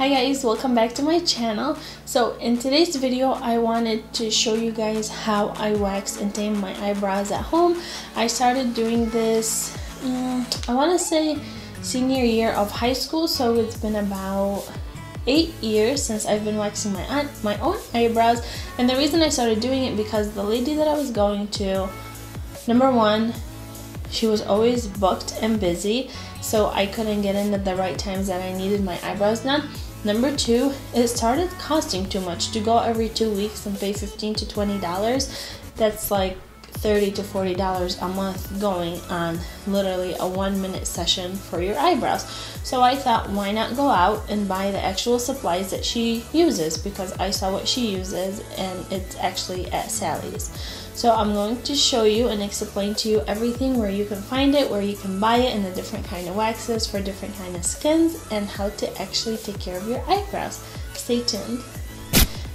Hi guys, welcome back to my channel. So in today's video I wanted to show you guys how I wax and tame my eyebrows at home. I started doing this I want to say senior year of high school, so it's been about 8 years since I've been waxing my own eyebrows. And the reason I started doing it because the lady that I was going to, number one, she was always booked and busy, so I couldn't get in at the right times that I needed my eyebrows done. Number two, it started costing too much to go every 2 weeks and pay $15 to $20. That's like $30 to $40 a month going on literally a 1-minute session for your eyebrows. So I thought, why not go out and buy the actual supplies that she uses, because I saw what she uses and it's actually at Sally's. So I'm going to show you and explain to you everything, where you can find it, where you can buy it, and the different kind of waxes for different kind of skins, and how to actually take care of your eyebrows. Stay tuned.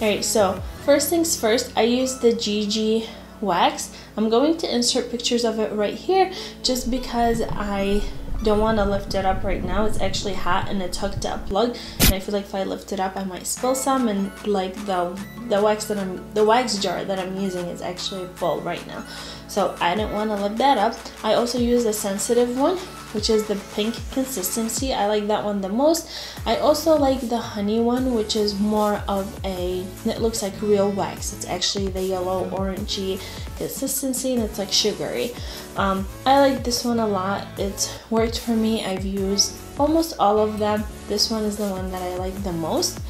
Alright, so first things first, I use the GG wax. I'm going to insert pictures of it right here just because I don't want to lift it up right now. It's actually hot and it's hooked to a plug, and I feel like if I lift it up I might spill some, and like the wax jar that I'm using is actually full right now, so I don't want to lift that up. I also use a sensitive one, which is the pink consistency. I like that one the most. I also like the honey one, which is more of it looks like real wax. It's actually the yellow orangey consistency and it's like sugary. I like this one a lot. It's worked for me. I've used almost all of them. This one is the one that I like the most.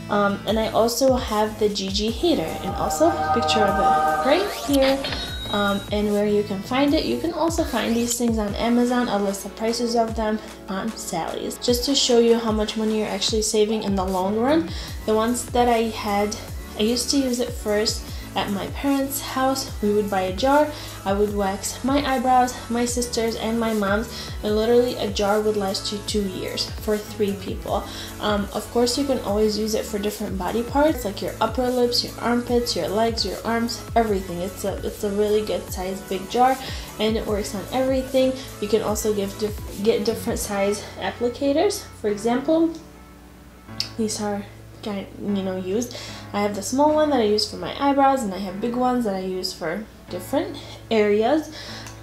And I also have the GG heater, and also a picture of it right here. And where you can find it, you can also find these things on Amazon. I'll list the prices of them on Sally's, just to show you how much money you're actually saving in the long run. The ones that I used to use it first at my parents' house. We would buy a jar. I would wax my eyebrows, my sister's, and my mom's, and literally a jar would last you 2 years for 3 people. Of course, you can always use it for different body parts, like your upper lips, your armpits, your legs, your arms, everything. It's a really good size big jar, and it works on everything. You can also get different size applicators. For example, these are used. I have the small one that I use for my eyebrows, and I have big ones that I use for different areas.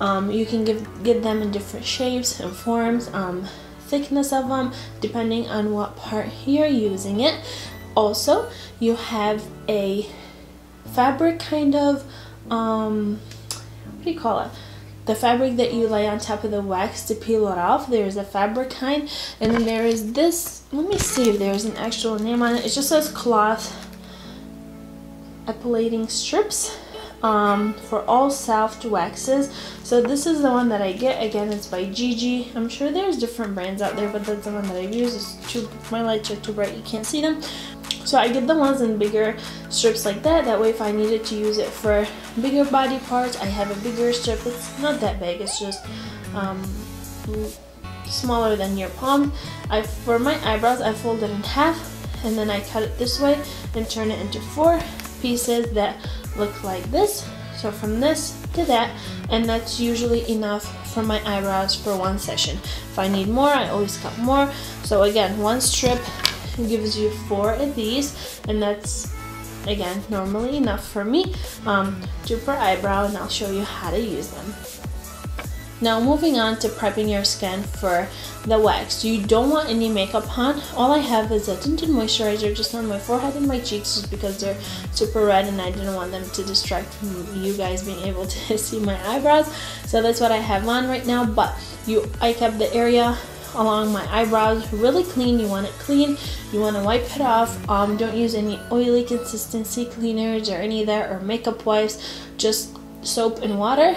You can get them in different shapes and forms, thickness of them, depending on what part you're using it. Also, you have a fabric kind of what do you call it? The fabric that you lay on top of the wax to peel it off. There's a fabric kind, and then there is this. Let me see if there's an actual name on it. It just says cloth epilating strips for all soft waxes. So this is the one that I get. Again, it's by GG. I'm sure there's different brands out there, but that's the one that I've used. My lights are too bright, you can't see them. So I get the ones in bigger strips like that. That way, if I needed to use it for bigger body parts, I have a bigger strip. It's not that big. It's just smaller than your palm. For my eyebrows, I fold it in half, and then I cut it this way and turn it into 4 pieces that look like this. So from this to that, and that's usually enough for my eyebrows for 1 session. If I need more, I always cut more. So again, 1 strip gives you 4 of these, and that's again normally enough for me, 2 per eyebrow, and I'll show you how to use them. Now moving on to prepping your skin for the wax. You don't want any makeup on. All I have is a tinted moisturizer just on my forehead and my cheeks, just because they're super red and I didn't want them to distract from you guys being able to see my eyebrows. So that's what I have on right now, but I kept the area along my eyebrows really clean. You want it clean. You want to wipe it off. Don't use any oily consistency cleaners or any of that, or makeup wipes. Just soap and water.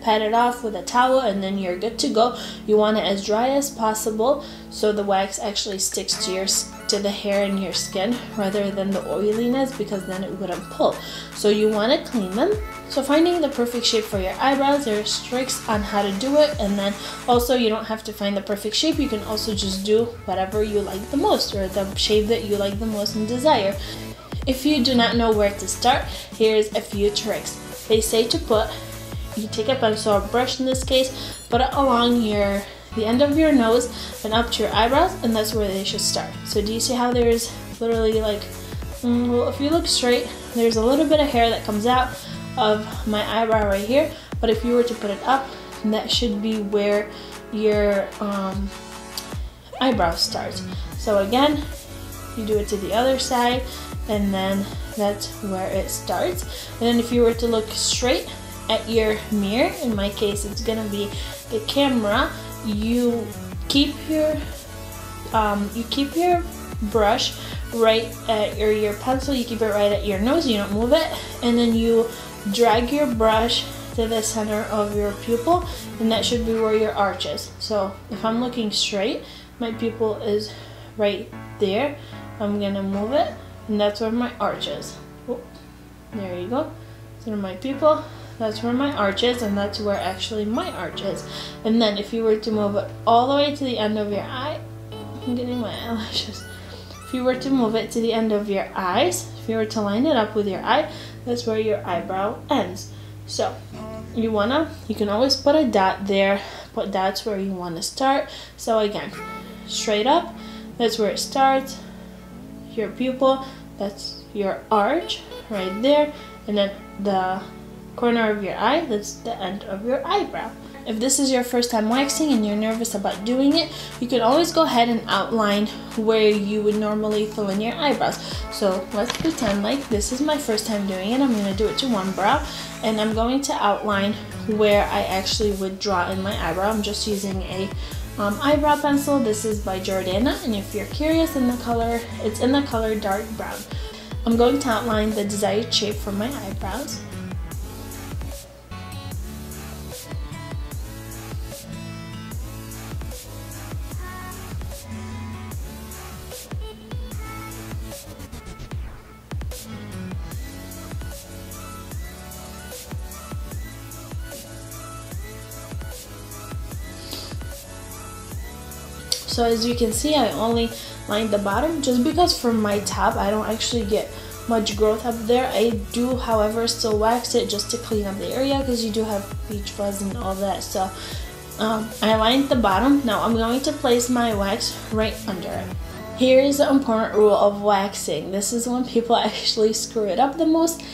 Pat it off with a towel, and then you're good to go. You want it as dry as possible so the wax actually sticks to the hair and your skin rather than the oiliness, because then it wouldn't pull. So you want to clean them. So finding the perfect shape for your eyebrows, there's tricks on how to do it, and then also you don't have to find the perfect shape. You can also just do whatever you like the most, or the shape that you like the most and desire. If you do not know where to start, here's a few tricks. They say to you take a pencil or brush in this case, put it along your the end of your nose and up to your eyebrows, and that's where they should start. So do you see how there's literally like, well, if you look straight, there's a little bit of hair that comes out of my eyebrow right here, but if you were to put it up, that should be where your eyebrow starts. So again, you do it to the other side, and then that's where it starts. And then if you were to look straight at your mirror, in my case it's gonna be the camera, you keep your brush right at your pencil, you keep it right at your nose, you don't move it, and then you drag your brush to the center of your pupil, and that should be where your arch is. So if I'm looking straight, my pupil is right there. I'm gonna move it, and that's where my arch is. Oh, there you go. So my pupil, that's where my arch is, and that's where actually my arch is. And then if you were to move it all the way to the end of your eye, I'm getting my eyelashes. If you were to move it to the end of your eyes, if you were to line it up with your eye, that's where your eyebrow ends. So you can always put a dot there, but that's where you want to start. So again, straight up, that's where it starts. Your pupil, that's your arch right there, and then the corner of your eye, that's the end of your eyebrow. If this is your first time waxing and you're nervous about doing it, you can always go ahead and outline where you would normally fill in your eyebrows. So let's pretend like this is my first time doing it. I'm going to do it to one brow, and I'm going to outline where I actually would draw in my eyebrow. I'm just using a eyebrow pencil. This is by Jordana, and if you're curious in the color, it's in the color dark brown. I'm going to outline the desired shape for my eyebrows. So as you can see, I only lined the bottom just because from my top I don't actually get much growth up there. I do, however, still wax it just to clean up the area because you do have peach fuzz and all that. So I lined the bottom. Now I'm going to place my wax right under it. Here is the important rule of waxing. This is when people actually screw it up the most.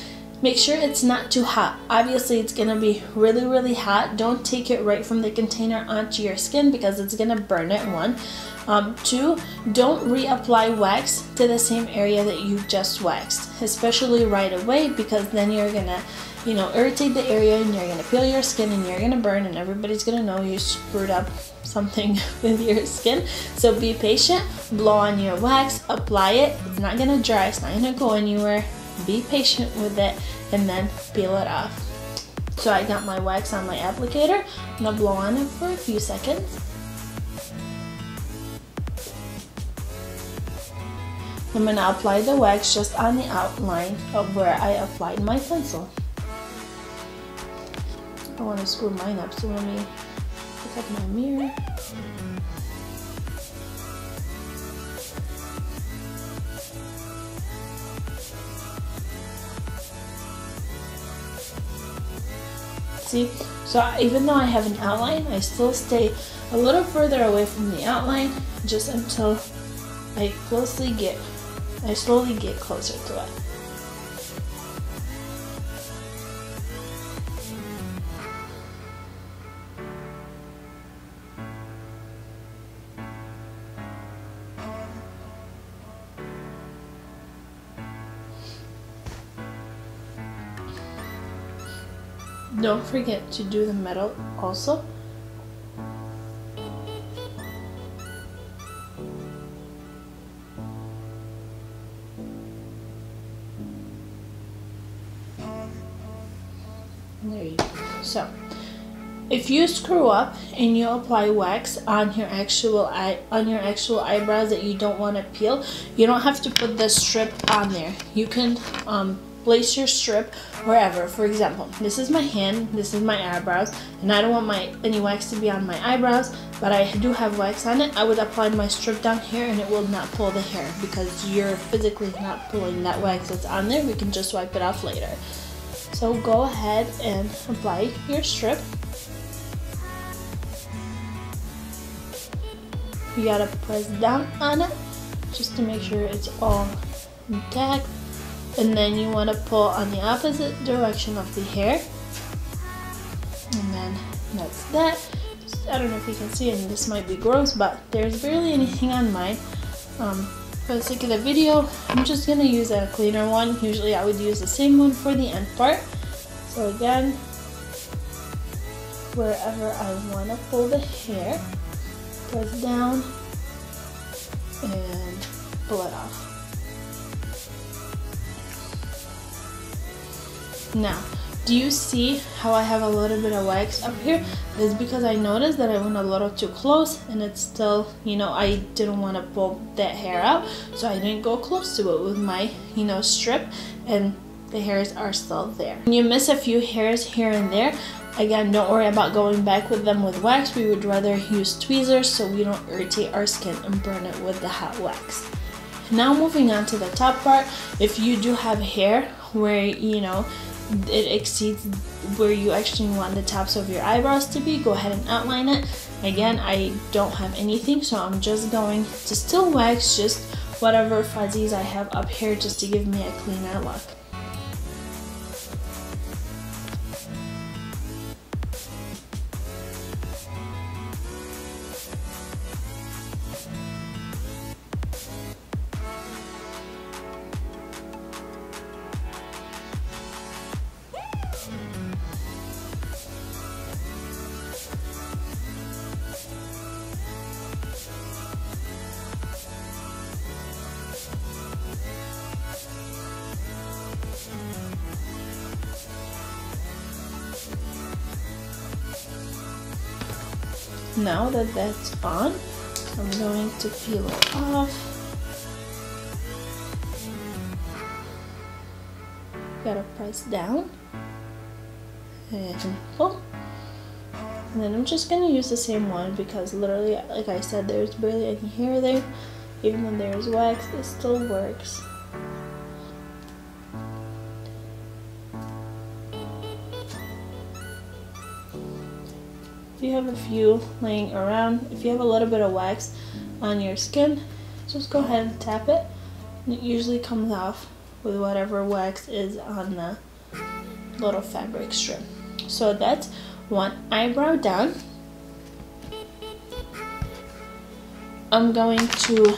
Make sure it's not too hot. Obviously it's gonna be really hot. Don't take it right from the container onto your skin because it's gonna burn it, 1. 2, don't reapply wax to the same area that you just waxed, especially right away, because then you're gonna, irritate the area and you're gonna peel your skin and you're gonna burn, and everybody's gonna know you screwed up something with your skin. So be patient, blow on your wax, apply it. It's not gonna dry, it's not gonna go anywhere. Be patient with it, and then peel it off. So I got my wax on my applicator. I'm gonna blow on it for a few seconds. I'm gonna apply the wax just on the outline of where I applied my pencil. I want to screw mine up, so let me pick up my mirror. See, so even though I have an outline, I still stay a little further away from the outline just until I slowly get closer to it. Don't forget to do the metal also. There you go. So if you screw up and you apply wax on your actual eyebrows that you don't want to peel, you don't have to put the strip on there. You can place your strip wherever. For example, this is my hand, this is my eyebrows, and I don't want any wax to be on my eyebrows, but I do have wax on it. I would apply my strip down here and it will not pull the hair because you're physically not pulling that wax that's on there. We can just wipe it off later. So go ahead and apply your strip. you gotta press down on it just to make sure it's all intact, and then you want to pull on the opposite direction of the hair, and then that's that. I don't know if you can see, and this might be gross, but there's barely anything on mine. For the sake of the video, I'm just gonna use a cleaner one. Usually I would use the same one for the end part. So again, wherever I want to pull the hair, press down and pull it off. Now, do you see how I have a little bit of wax up here? It's because I noticed that I went a little too close, and it's still, you know, I didn't want to pull that hair out, so I didn't go close to it with my, you know, strip, and the hairs are still there. When you miss a few hairs here and there, again, don't worry about going back with them with wax. We would rather use tweezers so we don't irritate our skin and burn it with the hot wax. Now moving on to the top part, if you do have hair where, you know, it exceeds where you actually want the tops of your eyebrows to be, go ahead and outline it. Again, I don't have anything, so I'm just going to still wax just whatever fuzzies I have up here just to give me a cleaner look. Now that that's on, I'm going to peel it off. Gotta press down and pull. And then I'm just gonna use the same one because literally, like I said, there's barely any hair there. Even though there's wax, it still works. If you have a few laying around, if you have a little bit of wax on your skin, just go ahead and tap it. And it usually comes off with whatever wax is on the little fabric strip. So that's one eyebrow down. I'm going to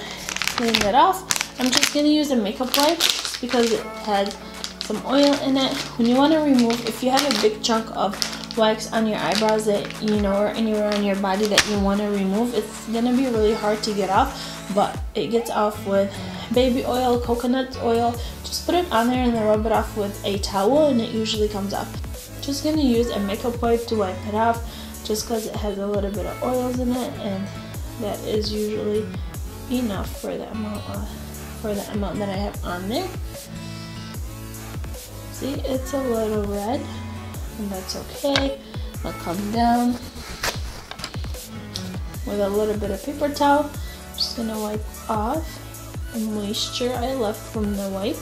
clean it off. I'm just going to use a makeup wipe just because it had some oil in it. When you want to remove, if you have a big chunk of wax on your eyebrows that, you know, or anywhere on your body that you want to remove, it's gonna be really hard to get off, but it gets off with baby oil, coconut oil. Just put it on there and then rub it off with a towel and it usually comes off. Just gonna use a makeup wipe to wipe it off just because it has a little bit of oils in it, and that is usually enough for the amount that I have on there. See, it's a little red, and that's okay. I'll come down with a little bit of paper towel. I'm just gonna wipe off the moisture I left from the wipe,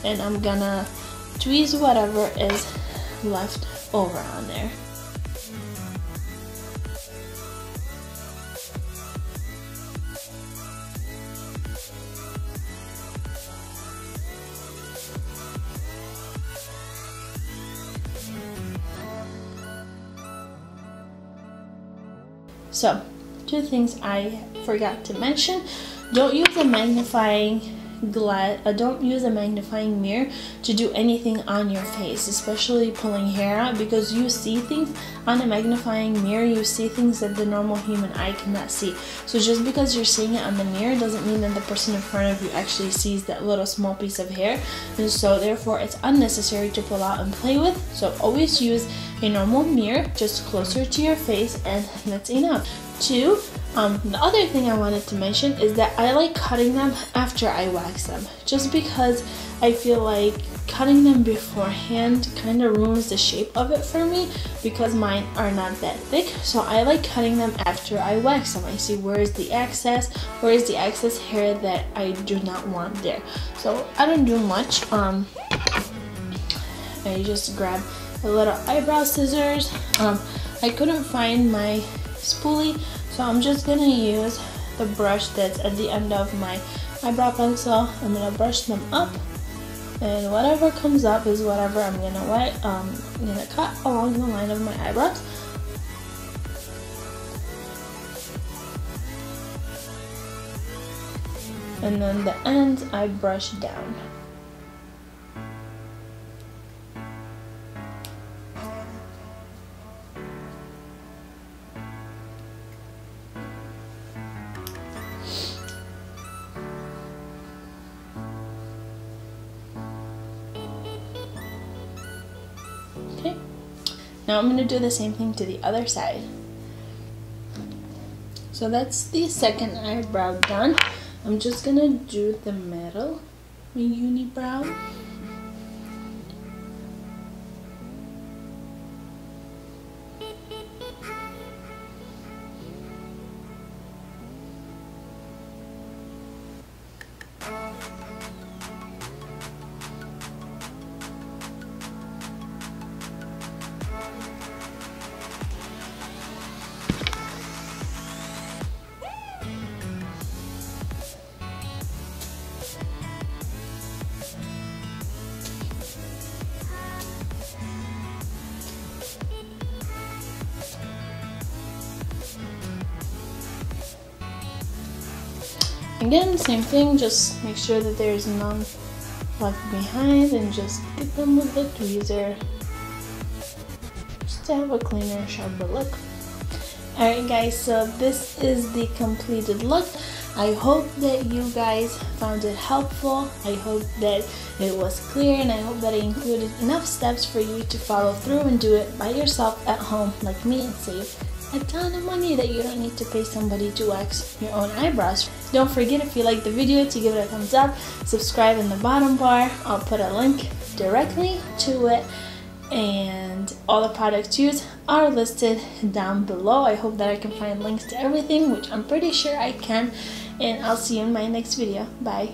and I'm gonna tweeze whatever is left over on there. So, two things I forgot to mention. Don't use a magnifying glass, don't use a magnifying mirror to do anything on your face, especially pulling hair out, because you see things on a magnifying mirror. You see things that the normal human eye cannot see. So just because you're seeing it on the mirror doesn't mean that the person in front of you actually sees that little small piece of hair, and so therefore it's unnecessary to pull out and play with. So always use a normal mirror just closer to your face, and that's enough. Two, the other thing I wanted to mention is that I like cutting them after I wax them, just because I feel like cutting them beforehand kind of ruins the shape of it for me, because mine are not that thick. So I like cutting them after I wax them. I see where is the excess hair that I do not want there. So I don't do much. I just grab a little eyebrow scissors. I couldn't find my spoolie, so I'm just gonna use the brush that's at the end of my eyebrow pencil. I'm gonna brush them up, and whatever comes up is whatever I'm gonna cut along the line of my eyebrows. And then the ends I brush down. Okay, now I'm going to do the same thing to the other side. So that's the second eyebrow done. I'm just going to do the middle, my unibrow. Again, same thing, just make sure that there's none left behind and just get them with the tweezer just to have a cleaner, sharper look. Alright guys, so this is the completed look. I hope that you guys found it helpful. I hope that it was clear, and I hope that I included enough steps for you to follow through and do it by yourself at home like me and save a ton of money that you don't need to pay somebody to wax your own eyebrows. Don't forget, if you like the video, to give it a thumbs up, subscribe in the bottom bar. I'll put a link directly to it, and all the products used are listed down below. I hope that I can find links to everything, which I'm pretty sure I can, and I'll see you in my next video. Bye.